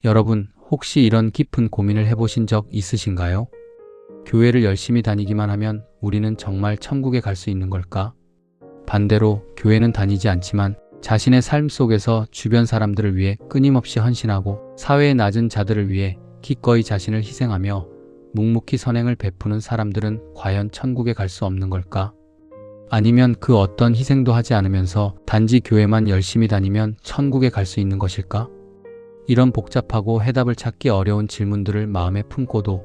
여러분, 혹시 이런 깊은 고민을 해보신 적 있으신가요? 교회를 열심히 다니기만 하면 우리는 정말 천국에 갈 수 있는 걸까? 반대로 교회는 다니지 않지만 자신의 삶 속에서 주변 사람들을 위해 끊임없이 헌신하고 사회의 낮은 자들을 위해 기꺼이 자신을 희생하며 묵묵히 선행을 베푸는 사람들은 과연 천국에 갈 수 없는 걸까? 아니면 그 어떤 희생도 하지 않으면서 단지 교회만 열심히 다니면 천국에 갈 수 있는 것일까? 이런 복잡하고 해답을 찾기 어려운 질문들을 마음에 품고도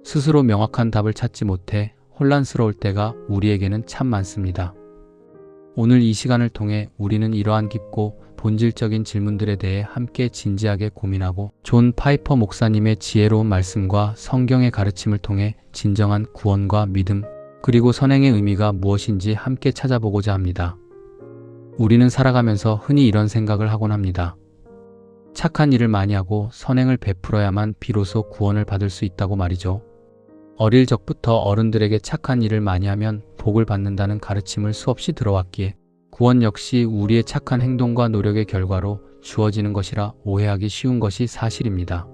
스스로 명확한 답을 찾지 못해 혼란스러울 때가 우리에게는 참 많습니다. 오늘 이 시간을 통해 우리는 이러한 깊고 본질적인 질문들에 대해 함께 진지하게 고민하고 존 파이퍼 목사님의 지혜로운 말씀과 성경의 가르침을 통해 진정한 구원과 믿음, 그리고 선행의 의미가 무엇인지 함께 찾아보고자 합니다. 우리는 살아가면서 흔히 이런 생각을 하곤 합니다. 착한 일을 많이 하고 선행을 베풀어야만 비로소 구원을 받을 수 있다고 말이죠. 어릴 적부터 어른들에게 착한 일을 많이 하면 복을 받는다는 가르침을 수없이 들어왔기에 구원 역시 우리의 착한 행동과 노력의 결과로 주어지는 것이라 오해하기 쉬운 것이 사실입니다.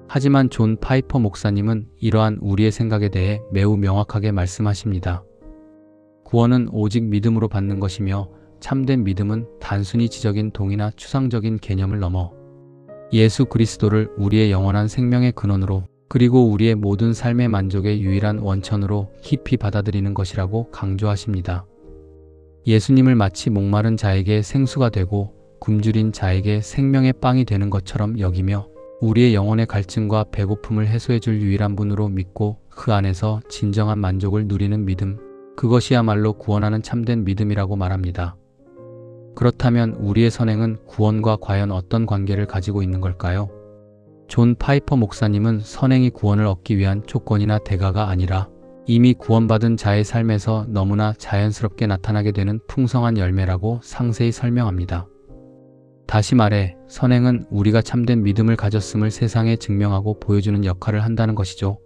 하지만 존 파이퍼 목사님은 이러한 우리의 생각에 대해 매우 명확하게 말씀하십니다. 구원은 오직 믿음으로 받는 것이며 참된 믿음은 단순히 지적인 동의나 추상적인 개념을 넘어 예수 그리스도를 우리의 영원한 생명의 근원으로 그리고 우리의 모든 삶의 만족의 유일한 원천으로 깊이 받아들이는 것이라고 강조하십니다. 예수님을 마치 목마른 자에게 생수가 되고 굶주린 자에게 생명의 빵이 되는 것처럼 여기며 우리의 영혼의 갈증과 배고픔을 해소해줄 유일한 분으로 믿고 그 안에서 진정한 만족을 누리는 믿음, 그것이야말로 구원하는 참된 믿음이라고 말합니다. 그렇다면 우리의 선행은 구원과 과연 어떤 관계를 가지고 있는 걸까요? 존 파이퍼 목사님은 선행이 구원을 얻기 위한 조건이나 대가가 아니라 이미 구원받은 자의 삶에서 너무나 자연스럽게 나타나게 되는 풍성한 열매라고 상세히 설명합니다. 다시 말해 선행은 우리가 참된 믿음을 가졌음을 세상에 증명하고 보여주는 역할을 한다는 것이죠.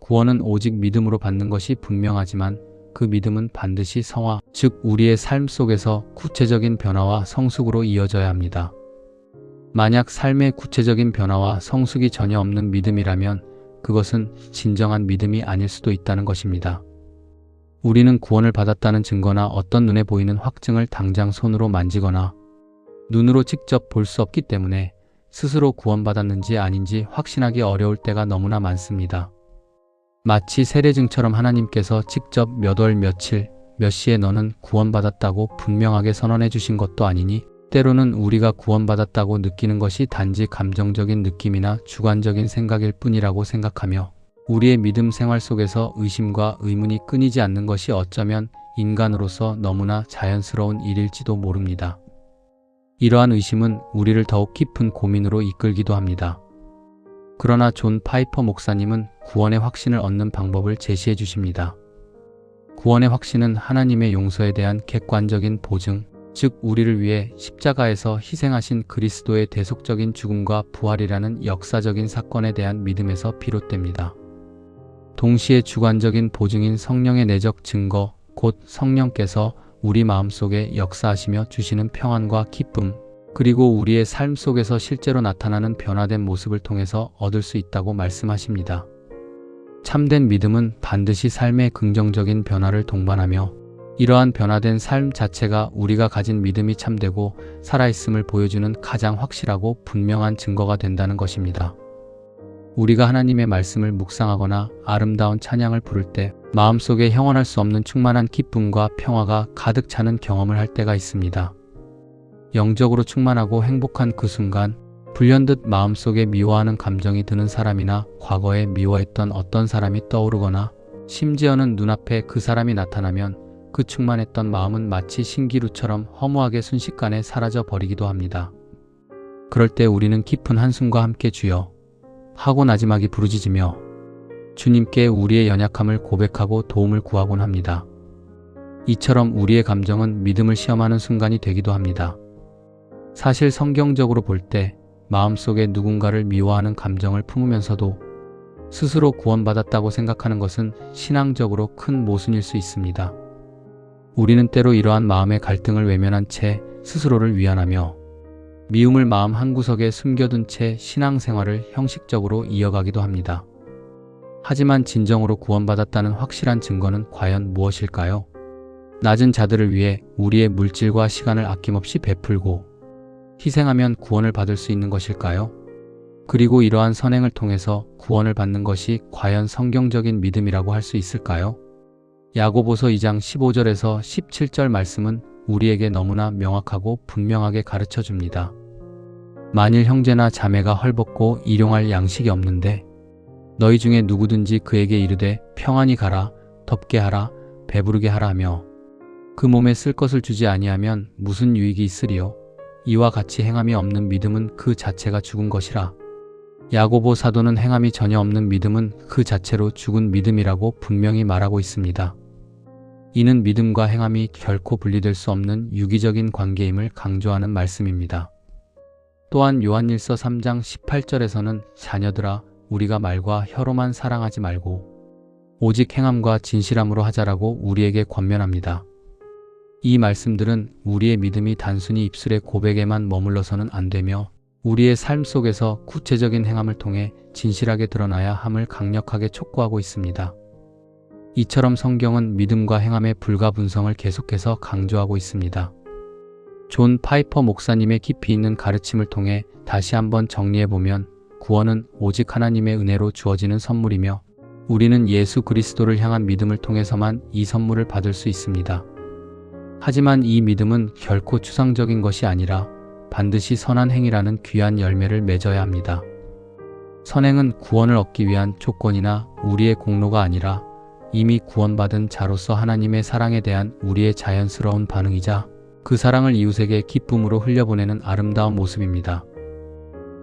구원은 오직 믿음으로 받는 것이 분명하지만 그 믿음은 반드시 성화, 즉 우리의 삶 속에서 구체적인 변화와 성숙으로 이어져야 합니다. 만약 삶의 구체적인 변화와 성숙이 전혀 없는 믿음이라면 그것은 진정한 믿음이 아닐 수도 있다는 것입니다. 우리는 구원을 받았다는 증거나 어떤 눈에 보이는 확증을 당장 손으로 만지거나 눈으로 직접 볼 수 없기 때문에 스스로 구원받았는지 아닌지 확신하기 어려울 때가 너무나 많습니다. 마치 세례증처럼 하나님께서 직접 몇 월 며칠 몇 시에 너는 구원받았다고 분명하게 선언해 주신 것도 아니니 때로는 우리가 구원받았다고 느끼는 것이 단지 감정적인 느낌이나 주관적인 생각일 뿐이라고 생각하며 우리의 믿음 생활 속에서 의심과 의문이 끊이지 않는 것이 어쩌면 인간으로서 너무나 자연스러운 일일지도 모릅니다. 이러한 의심은 우리를 더욱 깊은 고민으로 이끌기도 합니다. 그러나 존 파이퍼 목사님은 구원의 확신을 얻는 방법을 제시해 주십니다. 구원의 확신은 하나님의 용서에 대한 객관적인 보증, 즉 우리를 위해 십자가에서 희생하신 그리스도의 대속적인 죽음과 부활이라는 역사적인 사건에 대한 믿음에서 비롯됩니다. 동시에 주관적인 보증인 성령의 내적 증거, 곧 성령께서 우리 마음속에 역사하시며 주시는 평안과 기쁨, 그리고 우리의 삶 속에서 실제로 나타나는 변화된 모습을 통해서 얻을 수 있다고 말씀하십니다. 참된 믿음은 반드시 삶의 긍정적인 변화를 동반하며 이러한 변화된 삶 자체가 우리가 가진 믿음이 참되고 살아있음을 보여주는 가장 확실하고 분명한 증거가 된다는 것입니다. 우리가 하나님의 말씀을 묵상하거나 아름다운 찬양을 부를 때 마음속에 형언할 수 없는 충만한 기쁨과 평화가 가득 차는 경험을 할 때가 있습니다. 영적으로 충만하고 행복한 그 순간 불현듯 마음속에 미워하는 감정이 드는 사람이나 과거에 미워했던 어떤 사람이 떠오르거나 심지어는 눈앞에 그 사람이 나타나면 그 충만했던 마음은 마치 신기루처럼 허무하게 순식간에 사라져 버리기도 합니다. 그럴 때 우리는 깊은 한숨과 함께 주여 하고 나지막이 부르짖으며 주님께 우리의 연약함을 고백하고 도움을 구하곤 합니다. 이처럼 우리의 감정은 믿음을 시험하는 순간이 되기도 합니다. 사실 성경적으로 볼 때 마음속에 누군가를 미워하는 감정을 품으면서도 스스로 구원받았다고 생각하는 것은 신앙적으로 큰 모순일 수 있습니다. 우리는 때로 이러한 마음의 갈등을 외면한 채 스스로를 위안하며 미움을 마음 한구석에 숨겨둔 채 신앙생활을 형식적으로 이어가기도 합니다. 하지만 진정으로 구원받았다는 확실한 증거는 과연 무엇일까요? 낮은 자들을 위해 우리의 물질과 시간을 아낌없이 베풀고 희생하면 구원을 받을 수 있는 것일까요? 그리고 이러한 선행을 통해서 구원을 받는 것이 과연 성경적인 믿음이라고 할 수 있을까요? 야고보서 2장 15절에서 17절 말씀은 우리에게 너무나 명확하고 분명하게 가르쳐 줍니다. 만일 형제나 자매가 헐벗고 일용할 양식이 없는데 너희 중에 누구든지 그에게 이르되 평안히 가라, 덥게 하라, 배부르게 하라 하며 그 몸에 쓸 것을 주지 아니하면 무슨 유익이 있으리요? 이와 같이 행함이 없는 믿음은 그 자체가 죽은 것이라. 야고보 사도는 행함이 전혀 없는 믿음은 그 자체로 죽은 믿음이라고 분명히 말하고 있습니다. 이는 믿음과 행함이 결코 분리될 수 없는 유기적인 관계임을 강조하는 말씀입니다. 또한 요한일서 3장 18절에서는 자녀들아 우리가 말과 혀로만 사랑하지 말고 오직 행함과 진실함으로 하자라고 우리에게 권면합니다. 이 말씀들은 우리의 믿음이 단순히 입술의 고백에만 머물러서는 안 되며 우리의 삶 속에서 구체적인 행함을 통해 진실하게 드러나야 함을 강력하게 촉구하고 있습니다. 이처럼 성경은 믿음과 행함의 불가분성을 계속해서 강조하고 있습니다. 존 파이퍼 목사님의 깊이 있는 가르침을 통해 다시 한번 정리해보면 구원은 오직 하나님의 은혜로 주어지는 선물이며 우리는 예수 그리스도를 향한 믿음을 통해서만 이 선물을 받을 수 있습니다. 하지만 이 믿음은 결코 추상적인 것이 아니라 반드시 선한 행위라는 귀한 열매를 맺어야 합니다. 선행은 구원을 얻기 위한 조건이나 우리의 공로가 아니라 이미 구원받은 자로서 하나님의 사랑에 대한 우리의 자연스러운 반응이자 그 사랑을 이웃에게 기쁨으로 흘려보내는 아름다운 모습입니다.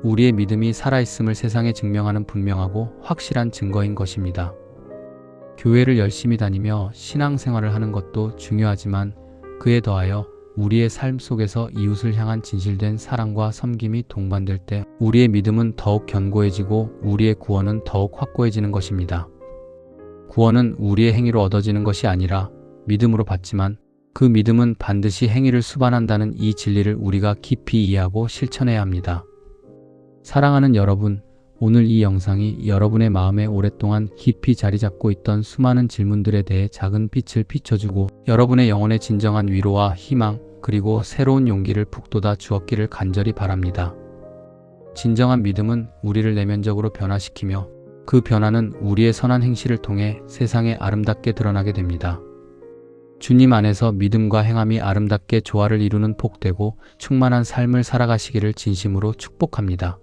우리의 믿음이 살아있음을 세상에 증명하는 분명하고 확실한 증거인 것입니다. 교회를 열심히 다니며 신앙생활을 하는 것도 중요하지만 그에 더하여 우리의 삶 속에서 이웃을 향한 진실된 사랑과 섬김이 동반될 때 우리의 믿음은 더욱 견고해지고 우리의 구원은 더욱 확고해지는 것입니다. 구원은 우리의 행위로 얻어지는 것이 아니라 믿음으로 받지만 그 믿음은 반드시 행위를 수반한다는 이 진리를 우리가 깊이 이해하고 실천해야 합니다. 사랑하는 여러분, 오늘 이 영상이 여러분의 마음에 오랫동안 깊이 자리 잡고 있던 수많은 질문들에 대해 작은 빛을 비춰주고 여러분의 영혼에 진정한 위로와 희망 그리고 새로운 용기를 북돋아 주었기를 간절히 바랍니다. 진정한 믿음은 우리를 내면적으로 변화시키며 그 변화는 우리의 선한 행실을 통해 세상에 아름답게 드러나게 됩니다. 주님 안에서 믿음과 행함이 아름답게 조화를 이루는 복되고 충만한 삶을 살아가시기를 진심으로 축복합니다.